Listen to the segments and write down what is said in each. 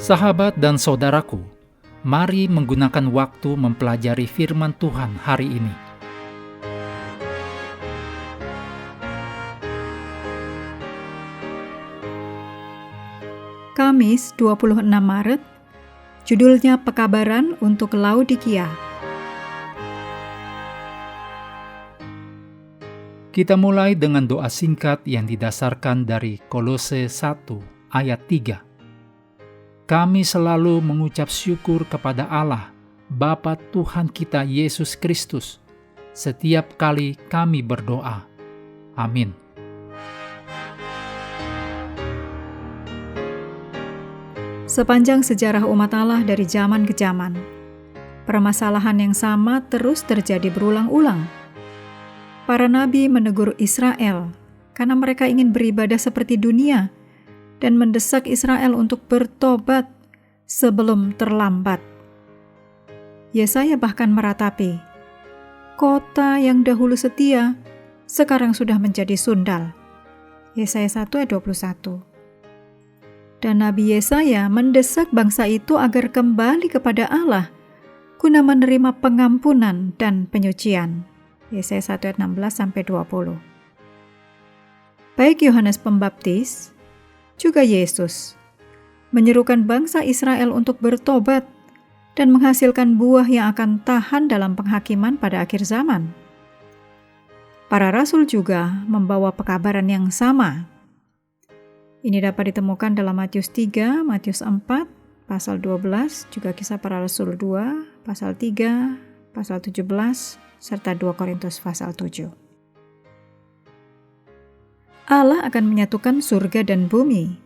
Sahabat dan saudaraku, mari menggunakan waktu mempelajari firman Tuhan hari ini. Kamis 26 Maret, judulnya Pekabaran untuk Laodikia. Kita mulai dengan doa singkat yang didasarkan dari Kolose 1 ayat 3. Kami selalu mengucap syukur kepada Allah, Bapa Tuhan kita Yesus Kristus, setiap kali kami berdoa. Amin. Sepanjang sejarah umat Allah dari zaman ke zaman, permasalahan yang sama terus terjadi berulang-ulang. Para nabi menegur Israel karena mereka ingin beribadah seperti dunia dan mendesak Israel untuk bertobat sebelum terlambat. Yesaya bahkan meratapi, kota yang dahulu setia sekarang sudah menjadi sundal. Yesaya 1 ayat 21. Dan Nabi Yesaya mendesak bangsa itu agar kembali kepada Allah guna menerima pengampunan dan penyucian. Yesaya 1 ayat 16-20. Baik Yohanes Pembaptis, juga Yesus menyerukan bangsa Israel untuk bertobat dan menghasilkan buah yang akan tahan dalam penghakiman pada akhir zaman. Para rasul juga membawa pekabaran yang sama. Ini dapat ditemukan dalam Matius 3, Matius 4, pasal 12, juga Kisah Para Rasul 2, pasal 3, pasal 17, serta 2 Korintus pasal 7. Allah akan menyatukan surga dan bumi.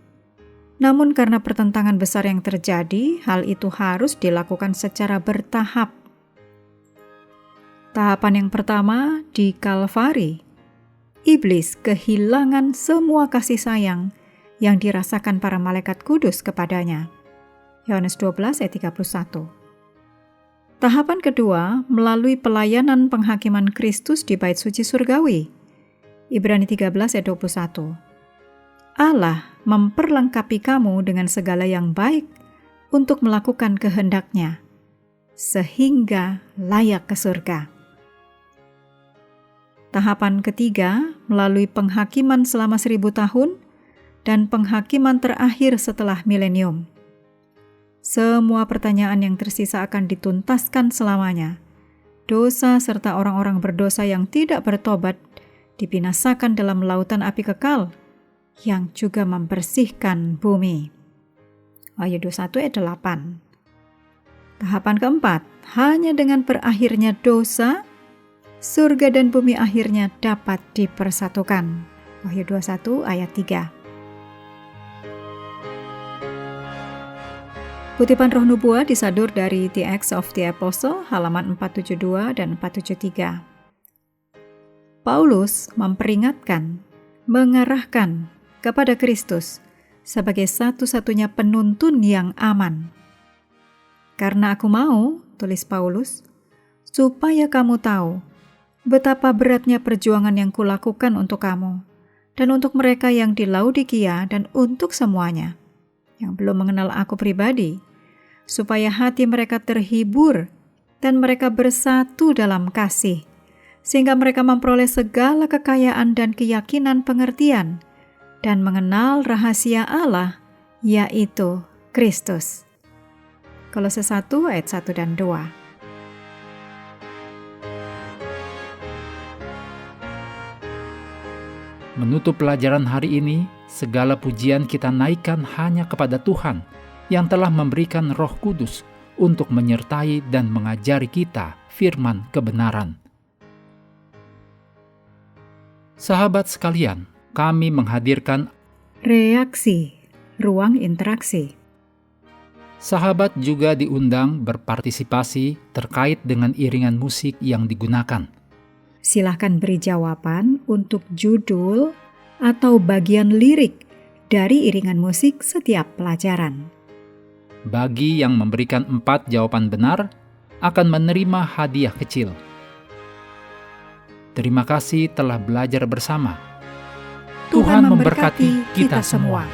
Namun karena pertentangan besar yang terjadi, hal itu harus dilakukan secara bertahap. Tahapan yang pertama di Kalvari. Iblis kehilangan semua kasih sayang yang dirasakan para malaikat kudus kepadanya. Yohanes 12 ayat 31. Tahapan kedua melalui pelayanan penghakiman Kristus di bait suci surgawi. Ibrani 13 ayat 21. Allah memperlengkapi kamu dengan segala yang baik untuk melakukan kehendak-Nya, sehingga layak ke surga. Tahapan ketiga melalui penghakiman selama 1000 tahun dan penghakiman terakhir setelah milenium. Semua pertanyaan yang tersisa akan dituntaskan selamanya. Dosa serta orang-orang berdosa yang tidak bertobat dibinasakan dalam lautan api kekal yang juga membersihkan bumi. Wahyu 21 ayat 8. Tahapan keempat, hanya dengan berakhirnya dosa, surga dan bumi akhirnya dapat dipersatukan. Wahyu 21 ayat 3. Kutipan Roh Nubuat disadur dari The Acts of the Apostle halaman 472 dan 473. Paulus memperingatkan, mengarahkan kepada Kristus sebagai satu-satunya penuntun yang aman. Karena aku mau, tulis Paulus, supaya kamu tahu betapa beratnya perjuangan yang kulakukan untuk kamu dan untuk mereka yang di Laodikia dan untuk semuanya yang belum mengenal aku pribadi, supaya hati mereka terhibur dan mereka bersatu dalam kasih, sehingga mereka memperoleh segala kekayaan dan keyakinan pengertian dan mengenal rahasia Allah, yaitu Kristus. Kolose 1 ayat 1 dan 2. Menutup pelajaran hari ini, segala pujian kita naikkan hanya kepada Tuhan yang telah memberikan Roh Kudus untuk menyertai dan mengajari kita firman kebenaran. Sahabat sekalian, kami menghadirkan reaksi, ruang interaksi. Sahabat juga diundang berpartisipasi terkait dengan iringan musik yang digunakan. Silahkan beri jawaban untuk judul atau bagian lirik dari iringan musik setiap pelajaran. Bagi yang memberikan 4 jawaban benar, akan menerima hadiah kecil. Terima kasih telah belajar bersama. Tuhan memberkati kita semua.